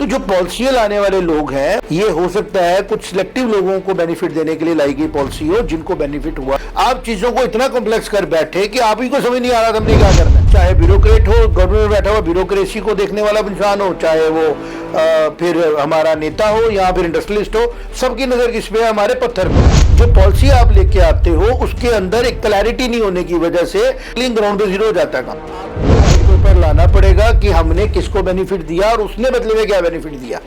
तो जो पॉलिसी लाने वाले लोग हैं, ये हो सकता है कुछ सिलेक्टिव लोगों को बेनिफिट देने के लिए लाई गई पॉलिसी हो, जिनको बेनिफिट हुआ। आप चीजों को इतना कॉम्प्लेक्स कर बैठे कि आप ही को समझ नहीं आ रहा हमने क्या करना है। चाहे ब्यूरोक्रेट हो, गवर्नमेंट में बैठा हुआ ब्यूरोक्रेसी को देखने वाला इंसान हो, चाहे वो फिर हमारा नेता हो या फिर इंडस्ट्रियलिस्ट हो, सबकी नजर किस पे है? हमारे पत्थर पे। जो पॉलिसी आप लेके आते हो उसके अंदर एक क्लैरिटी नहीं होने की वजह से ग्राउंड पे जीरो हो जाता है काम। पर लाना पड़ेगा कि हमने किसको बेनिफिट दिया और उसने बदले में क्या बेनिफिट दिया।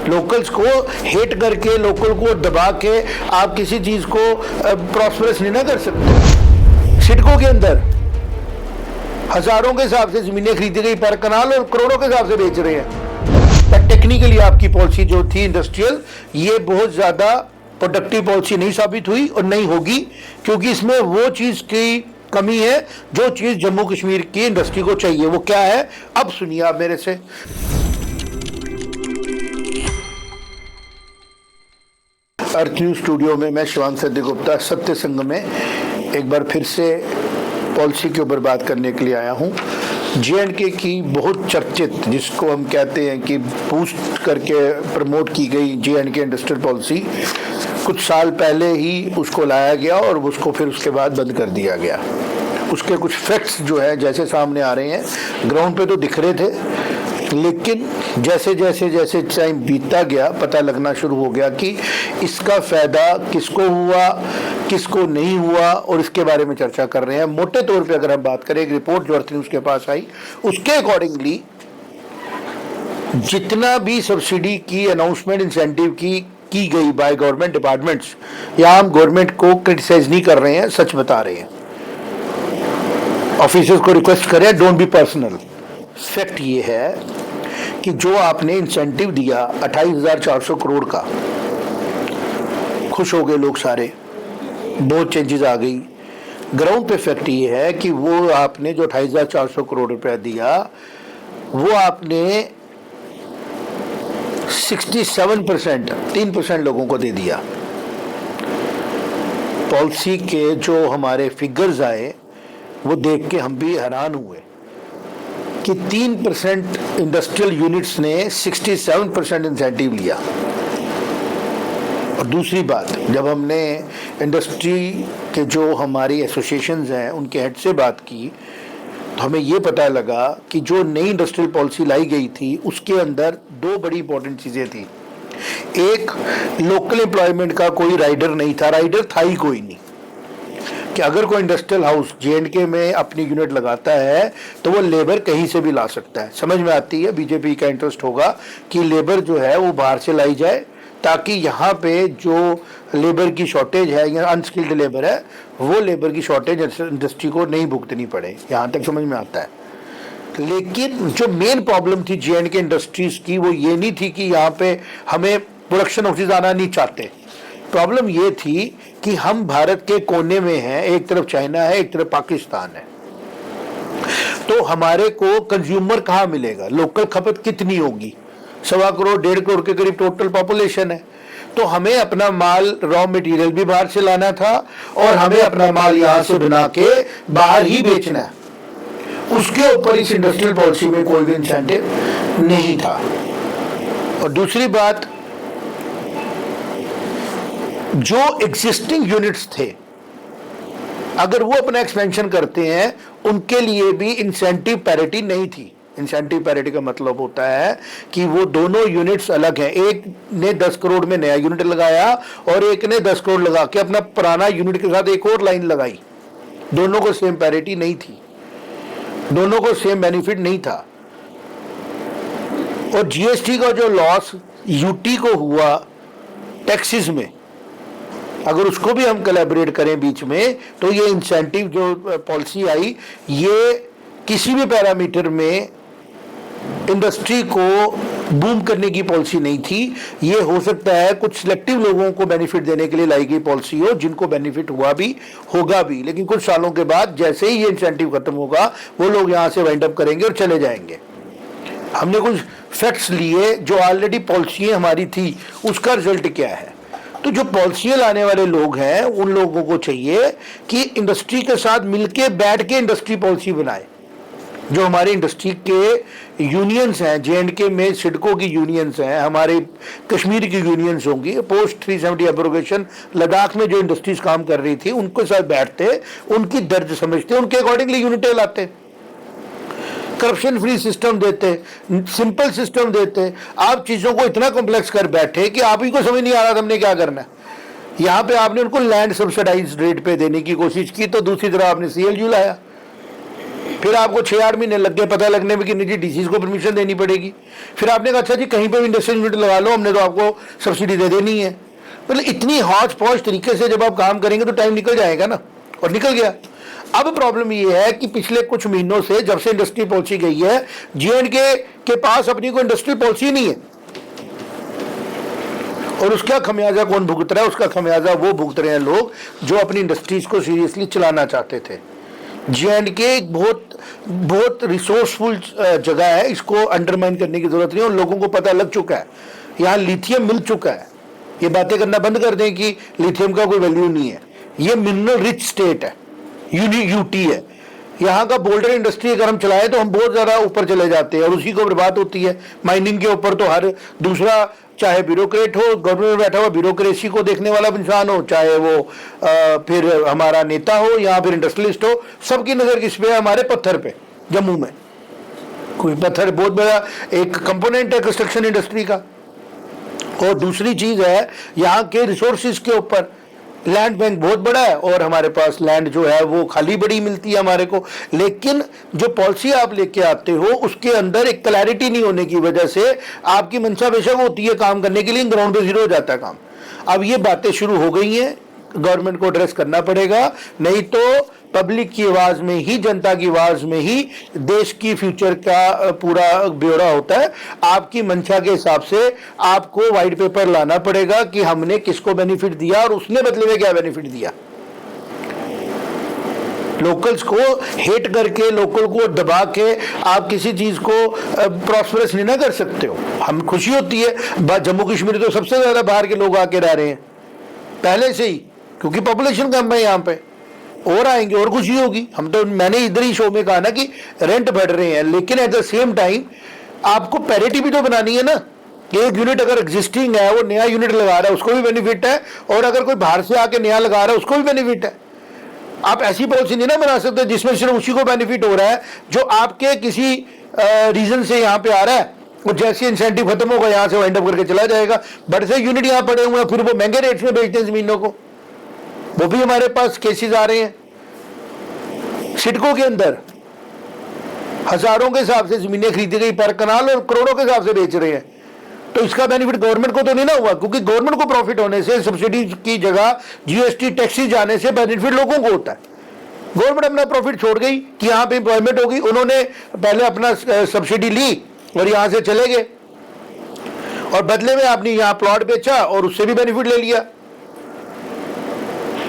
लोकल्स को हेट करके, लोकल को दबा के आप किसी चीज को प्रॉस्परस नहीं ना कर सकते। सिडको के अंदर हजारों के हिसाब से जमीनें खरीदी गई पर कनाल और करोड़ों के हिसाब से बेच रहे हैं। पर टेक्निकली आपकी पॉलिसी जो थी इंडस्ट्रियल, ये बहुत ज्यादा प्रोडक्टिव पॉलिसी नहीं साबित हुई और नहीं होगी, क्योंकि इसमें वो चीज की कमी है जो चीज जम्मू कश्मीर की इंडस्ट्री को चाहिए। वो क्या है, अब सुनिए आप मेरे से। अर्थ न्यूज स्टूडियो में मैं शिवांग सत्य गुप्ता सत्य संघ में एक बार फिर से पॉलिसी के ऊपर बात करने के लिए आया हूं। J&K की बहुत चर्चित, जिसको हम कहते हैं कि बूस्ट करके प्रमोट की गई J&K इंडस्ट्रियल पॉलिसी, कुछ साल पहले ही उसको लाया गया और उसको फिर उसके बाद बंद कर दिया गया। उसके कुछ फैक्ट्स जो है जैसे सामने आ रहे हैं, ग्राउंड पे तो दिख रहे थे, लेकिन जैसे जैसे जैसे टाइम बीतता गया पता लगना शुरू हो गया कि इसका फायदा किसको हुआ, किसको नहीं हुआ, और इसके बारे में चर्चा कर रहे हैं। मोटे तौर पे अगर हम बात करें, एक रिपोर्ट जो अर्थ न्यूज के पास आई उसके अकॉर्डिंगली जितना भी सब्सिडी की अनाउंसमेंट इंसेंटिव की गई बाय गवर्नमेंट डिपार्टमेंट्स, या हम गवर्नमेंट को क्रिटिसाइज नहीं कर रहे हैं, सच बता रहे हैं। ऑफिसर्स को रिक्वेस्ट करें, डोंट बी पर्सनल। फैक्ट ये है कि जो आपने इंसेंटिव दिया 28,400 करोड़ का, खुश हो गए लोग सारे, बहुत चेंजेस आ गई। ग्राउंड पे फैक्ट ये है कि वो आपने जो 28,400 करोड़ रुपया दिया, वो आपने 67%, 3% लोगों को दे दिया। पॉलिसी के जो हमारे फिगर्स आए वो देख के हम भी हैरान हुए कि 3% इंडस्ट्रियल यूनिट्स ने 67% इंसेंटिव लिया। और दूसरी बात, जब हमने इंडस्ट्री के जो हमारी एसोसिएशंस हैं उनके हेड से बात की, तो हमें ये पता लगा कि जो नई इंडस्ट्रियल पॉलिसी लाई गई थी उसके अंदर दो बड़ी इंपॉर्टेंट चीज़ें थी। एक, लोकल एम्प्लॉयमेंट का कोई राइडर नहीं था, राइडर था ही कोई नहीं, कि अगर कोई इंडस्ट्रियल हाउस J&K में अपनी यूनिट लगाता है तो वो लेबर कहीं से भी ला सकता है। समझ में आती है, बीजेपी का इंटरेस्ट होगा कि लेबर जो है वो बाहर से लाई जाए, ताकि यहाँ पे जो लेबर की शॉर्टेज है या अनस्किल्ड लेबर है, वो लेबर की शॉर्टेज इंडस्ट्री को नहीं भुगतनी पड़े। यहाँ तक समझ में आता है। लेकिन जो मेन प्रॉब्लम थी J&K इंडस्ट्रीज की, वो ये नहीं थी कि यहाँ पे हमें प्रोडक्शन हाउसेज आना नहीं चाहते। प्रॉब्लम ये थी कि हम भारत के कोने में हैं, एक तरफ चाइना है, एक तरफ पाकिस्तान है, तो हमारे को कंज्यूमर कहाँ मिलेगा, लोकल खपत कितनी होगी? 1.25 करोड़ 1.5 करोड़ के करीब टोटल पॉपुलेशन है। तो हमें अपना माल, रॉ मटेरियल भी बाहर से लाना था और हमें अपना माल यहाँ से बना के बाहर ही बेचना है। उसके ऊपर इस इंडस्ट्रियल पॉलिसी में कोई भी इंसेंटिव नहीं था। और दूसरी बात, जो एग्जिस्टिंग यूनिट्स थे, अगर वो अपना एक्सपेंशन करते हैं, उनके लिए भी इंसेंटिव पैरिटी नहीं थी। इंसेंटिव पैरिटी का मतलब होता है कि वो दोनों यूनिट्स अलग हैं। एक ने 10 करोड़ में नया यूनिट लगाया और एक ने 10 करोड़ लगा के अपना पुराना यूनिट के साथ एक और लाइन लगाई। दोनों को सेम पैरिटी नहीं थी, दोनों को सेम बेनिफिट नहीं था। और GST का जो लॉस यूटी को हुआ टैक्सेस में, अगर उसको भी हम कोलैबोरेट करें बीच में, तो ये इंसेंटिव जो पॉलिसी आई, ये किसी भी पैरामीटर में इंडस्ट्री को बूम करने की पॉलिसी नहीं थी। ये हो सकता है कुछ सिलेक्टिव लोगों को बेनिफिट देने के लिए लाई गई पॉलिसी हो, जिनको बेनिफिट हुआ भी, होगा भी, लेकिन कुछ सालों के बाद जैसे ही ये इंसेंटिव खत्म होगा, वो लोग यहाँ से वाइंड अप करेंगे और चले जाएंगे। हमने कुछ फैक्ट्स लिए जो ऑलरेडी पॉलिसी हमारी थी, उसका रिजल्ट क्या है। तो जो पॉलिसी लाने वाले लोग हैं, उन लोगों को चाहिए कि इंडस्ट्री के साथ मिलके बैठ के इंडस्ट्री पॉलिसी बनाए। जो हमारी इंडस्ट्री के यूनियंस हैं, J&K में सिडको की यूनियंस हैं, हमारे कश्मीर की यूनियंस होंगी, पोस्ट 370 एब्रोगेशन लद्दाख में जो इंडस्ट्रीज काम कर रही थी उनके साथ बैठते, उनकी दर्द समझते, उनके अकॉर्डिंगली यूनिटें लाते, करप्शन फ्री सिस्टम देते, सिंपल सिस्टम देते। आप चीज़ों को इतना कॉम्प्लेक्स कर बैठे कि आप ही को समझ नहीं आ रहा था हमने क्या करना है। यहाँ पे आपने उनको लैंड सब्सिडाइज रेट पे देने की कोशिश की, तो दूसरी तरफ आपने CLU लाया, फिर आपको 6-8 महीने लग गए पता लगने में कि निजी DCs को परमिशन देनी पड़ेगी। फिर आपने कहा अच्छा जी कहीं पे भी इंडस्ट्रियल यूनिट लगा लो, हमने तो आपको सब्सिडी दे देनी है। मतलब इतनी हौच पौच तरीके से जब आप काम करेंगे तो टाइम निकल जाएगा ना, और निकल गया। अब प्रॉब्लम ये है कि पिछले कुछ महीनों से जब से इंडस्ट्रियल पॉलिसी गई है, J&K के पास अपनी कोई इंडस्ट्रियल पॉलिसी नहीं है, और उसका खमियाजा कौन भुगत रहा है? उसका खमियाजा वो भुगत रहे हैं लोग जो अपनी इंडस्ट्रीज को सीरियसली चलाना चाहते थे। J&K एक बहुत रिसोर्सफुल जगह है, इसको अंडरमाइन करने की जरूरत नहीं, और लोगों को पता लग चुका है यहाँ लिथियम मिल चुका है। ये बातें करना बंद कर दें कि लिथियम का कोई वैल्यू नहीं है। ये मिनरल रिच स्टेट है, यूटी है। यहाँ का बोल्डर इंडस्ट्री अगर हम चलाए तो हम बहुत ज़्यादा ऊपर चले जाते हैं और उसी को बर्बाद होती है। माइनिंग के ऊपर तो हर दूसरा, चाहे ब्यूरोक्रेट हो, गवर्नमेंट में बैठा हुआ ब्यूरोक्रेसी को देखने वाला इंसान हो, चाहे वो फिर हमारा नेता हो या फिर इंडस्ट्रियलिस्ट हो, सबकी नज़र किस पे है? हमारे पत्थर पे। जम्मू में कोई पत्थर बहुत बड़ा एक कंपोनेंट है कंस्ट्रक्शन इंडस्ट्री का। और दूसरी चीज़ है यहाँ के रिसोर्सिस के ऊपर लैंड बैंक बहुत बड़ा है, और हमारे पास लैंड जो है वो खाली बड़ी मिलती है हमारे को। लेकिन जो पॉलिसी आप लेके आते हो उसके अंदर एक क्लैरिटी नहीं होने की वजह से आपकी मंशा बेशक होती है काम करने के लिए, ग्राउंड पे जीरो हो जाता है काम। अब ये बातें शुरू हो गई हैं, गवर्नमेंट को एड्रेस करना पड़ेगा, नहीं तो पब्लिक की आवाज में ही, जनता की आवाज में ही देश की फ्यूचर का पूरा ब्यौरा होता है। आपकी मंशा के हिसाब से आपको व्हाइट पेपर लाना पड़ेगा कि हमने किसको बेनिफिट दिया और उसने बदले में क्या बेनिफिट दिया। लोकल्स को हेट करके, लोकल को दबा के आप किसी चीज को प्रॉस्परस नहीं ना कर सकते हो। हम खुशी होती है, जम्मू कश्मीर तो सबसे ज्यादा बाहर के लोग आके रह रहे हैं पहले से ही, क्योंकि पॉपुलेशन कम है यहाँ पे, और आएंगे और खुशी होगी। हम तो, मैंने इधर ही शो में कहा ना कि रेंट बढ़ रहे हैं, लेकिन एट द सेम टाइम आपको पैरिटी भी तो बनानी है ना। एक यूनिट अगर एग्जिस्टिंग है, वो नया यूनिट लगा रहा है, उसको भी बेनिफिट है, और अगर कोई बाहर से आके नया लगा रहा है उसको भी बेनिफिट है। आप ऐसी पॉलिसी नहीं ना बना सकते जिसमें सिर्फ उसी को बेनिफिट हो रहा है जो आपके किसी रीजन से यहाँ पे आ रहा है, और जैसे इंसेंटिव खत्म होगा यहाँ से वाइंड अप करके चला जाएगा। बड़े से यूनिट यहाँ पड़े हुए हैं, फिर वो महंगे रेट में बेचते हैं जमीनों को। वो भी हमारे पास केसेस आ रहे हैं। सिडको के अंदर हजारों के हिसाब से जमीनें खरीदी गई पर कनाल, और करोड़ों के हिसाब से बेच रहे हैं। तो इसका बेनिफिट गवर्नमेंट को तो नहीं ना हुआ, क्योंकि गवर्नमेंट को प्रॉफिट होने से, सब्सिडी की जगह GST टैक्सेस जाने से बेनिफिट लोगों को होता है। गवर्नमेंट अपना प्रॉफिट छोड़ गई कि यहाँ पे एम्प्लॉयमेंट होगी, उन्होंने पहले अपना सब्सिडी ली और यहाँ से चले गए, और बदले में आपने यहाँ प्लॉट बेचा और उससे भी बेनिफिट ले लिया।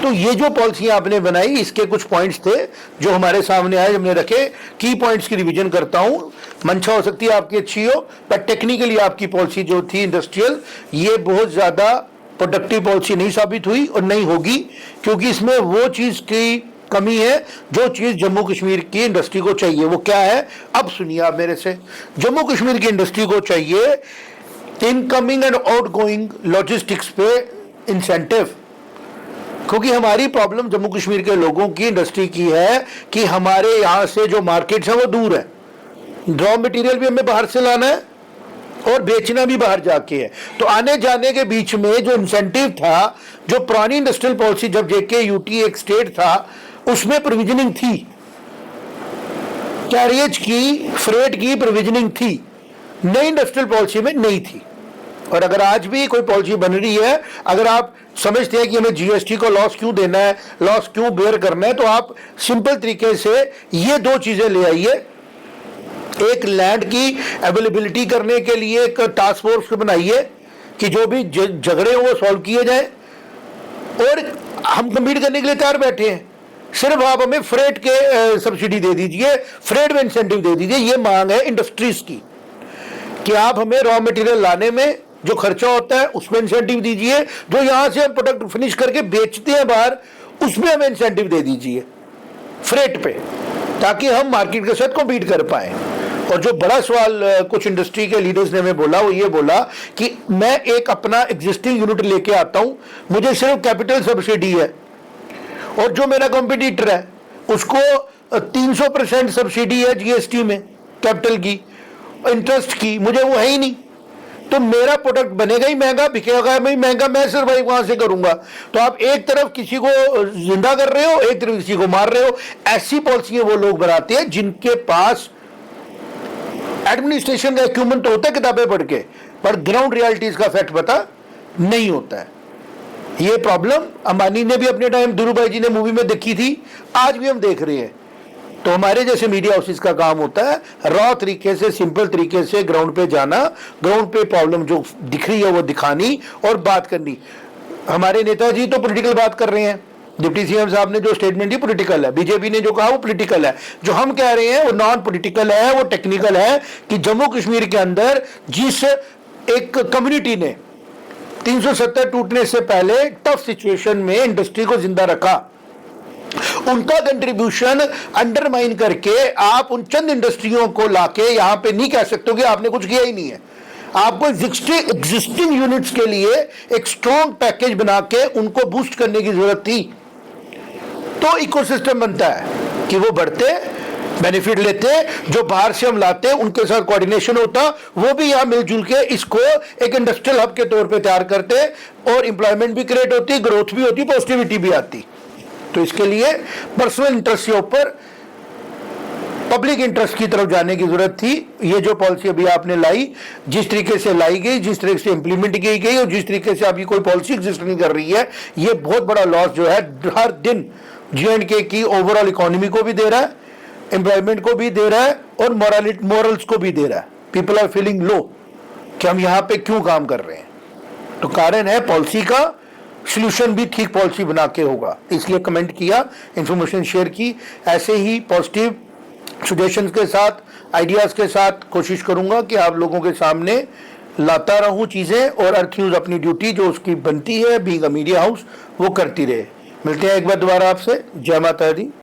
तो ये जो पॉलिसी आपने बनाई, इसके कुछ पॉइंट्स थे जो हमारे सामने आए, हमने रखे। की पॉइंट्स की रिवीजन करता हूं। मंशा हो सकती है आपकी अच्छी हो, पर टेक्निकली आपकी पॉलिसी जो थी इंडस्ट्रियल, ये बहुत ज्यादा प्रोडक्टिव पॉलिसी नहीं साबित हुई और नहीं होगी, क्योंकि इसमें वो चीज की कमी है जो चीज जम्मू कश्मीर की इंडस्ट्री को चाहिए। वो क्या है? अब सुनिए आप मेरे से। जम्मू कश्मीर की इंडस्ट्री को चाहिए इनकमिंग एंड आउटगोइंग लॉजिस्टिक्स पे इंसेंटिव, क्योंकि हमारी प्रॉब्लम जम्मू कश्मीर के लोगों की, इंडस्ट्री की है कि हमारे यहाँ से जो मार्केट्स हैं वो दूर है। रॉ मटेरियल भी हमें बाहर से लाना है और बेचना भी बाहर जाके है। तो आने जाने के बीच में जो इंसेंटिव था, जो पुरानी इंडस्ट्रियल पॉलिसी जब JKUT एक स्टेट था, उसमें प्रोविजनिंग थी, कैरियज की, फ्रेट की प्रोविजनिंग थी, नई इंडस्ट्रियल पॉलिसी में नहीं थी। और अगर आज भी कोई पॉलिसी बन रही है, अगर आप समझते हैं कि हमें GST को लॉस क्यों देना है, लॉस क्यों बेयर करना है, तो आप सिंपल तरीके से ये दो चीजें ले आइए। एक लैंड की अवेलेबिलिटी करने के लिए एक टास्क फोर्स बनाइए कि जो भी झगड़े हो वो सॉल्व किए जाए, और हम कम्पीट करने के लिए तैयार बैठे हैं। सिर्फ आप हमें फ्रेट के सब्सिडी दे दीजिए, फ्रेट में इंसेंटिव दे दीजिए। ये मांग है इंडस्ट्रीज की कि आप हमें रॉ मटेरियल लाने में जो खर्चा होता है उसमें इंसेंटिव दीजिए, जो यहां से हम प्रोडक्ट फिनिश करके बेचते हैं बाहर, उसमें हमें इंसेंटिव दे दीजिए फ्रेट पे। ताकि हम मार्केट के साथ कॉम्पीट कर पाए। और जो बड़ा सवाल कुछ इंडस्ट्री के लीडर्स ने हमें बोला, वो ये बोला कि मैं एक अपना एग्जिस्टिंग यूनिट लेके आता हूं, मुझे सिर्फ कैपिटल सब्सिडी है, और जो मेरा कॉम्पिटिटर है उसको 300% सब्सिडी है जीएसटी में, कैपिटल की, इंटरेस्ट की, मुझे वो है ही नहीं, तो मेरा प्रोडक्ट बनेगा ही महंगा, बिकेगा भी महंगा, मैं सर्वाइव वहां से करूंगा। तो आप एक तरफ किसी को जिंदा कर रहे हो, एक तरफ किसी को मार रहे हो। ऐसी पॉलिसियां वो लोग बनाते हैं जिनके पास एडमिनिस्ट्रेशन का इक्विपमेंट तो होता है किताबें पढ़ के, पर ग्राउंड रियलिटीज का फैक्ट पता नहीं होता है। ये प्रॉब्लम अंबानी ने भी अपने टाइम, धीरूभाई जी ने मूवी में देखी थी, आज भी हम देख रहे हैं। तो हमारे जैसे मीडिया हाउसेस का काम होता है रॉ तरीके से, सिंपल तरीके से ग्राउंड पे जाना, ग्राउंड पे प्रॉब्लम जो दिख रही है वो दिखानी और बात करनी। हमारे नेताजी तो पॉलिटिकल बात कर रहे हैं, डिप्टी सीएम साहब ने जो स्टेटमेंट दी पॉलिटिकल है, बीजेपी ने जो कहा वो पॉलिटिकल है, जो हम कह रहे हैं वो नॉन पॉलिटिकल है, वो टेक्निकल है कि जम्मू कश्मीर के अंदर जिस एक कम्युनिटी ने 370 टूटने से पहले टफ सिचुएशन में इंडस्ट्री को जिंदा रखा, उनका कंट्रीब्यूशन अंडरमाइन करके आप उन चंद इंडस्ट्रियों को लाके यहां पे नहीं कह सकते कि आपने कुछ किया ही नहीं है। आपको एग्जिस्टिंग यूनिट्स के लिए एक स्ट्रॉन्ग पैकेज बना के उनको बूस्ट करने की जरूरत थी, तो इकोसिस्टम बनता है कि वो बढ़ते, बेनिफिट लेते, जो बाहर से हम लाते उनके साथ कोऑर्डिनेशन होता, वो भी यहाँ मिलजुल के इसको एक इंडस्ट्रियल हब के तौर पे तैयार करते, और एम्प्लॉयमेंट भी क्रिएट होती, ग्रोथ भी होती, पॉजिटिविटी भी आती। तो इसके लिए पर्सनल इंटरेस्ट के ऊपर पब्लिक इंटरेस्ट की तरफ जाने की जरूरत थी। ये जो पॉलिसी अभी आपने लाई, जिस तरीके से लाई गई, जिस तरीके से इंप्लीमेंट की गई और जिस तरीके से अभी कोई पॉलिसी एग्जिस्ट नहीं कर रही है, ये बहुत बड़ा लॉस जो है हर दिन J&K की ओवरऑल इकोनॉमी को भी दे रहा है, एम्प्लॉयमेंट को भी दे रहा है, और मोरल्स को भी दे रहा है। पीपल आर फीलिंग लो कि हम यहाँ पे क्यों काम कर रहे हैं। तो कारण है पॉलिसी का, सोल्यूशन भी ठीक पॉलिसी बना के होगा। इसलिए कमेंट किया, इंफॉर्मेशन शेयर की। ऐसे ही पॉजिटिव सजेशंस के साथ, आइडियाज के साथ कोशिश करूंगा कि आप लोगों के सामने लाता रहूं चीजें, और अर्थ न्यूज अपनी ड्यूटी जो उसकी बनती है बीइंग अ मीडिया हाउस वो करती रहे। मिलते हैं एक बार दोबारा आपसे। जय माता दी।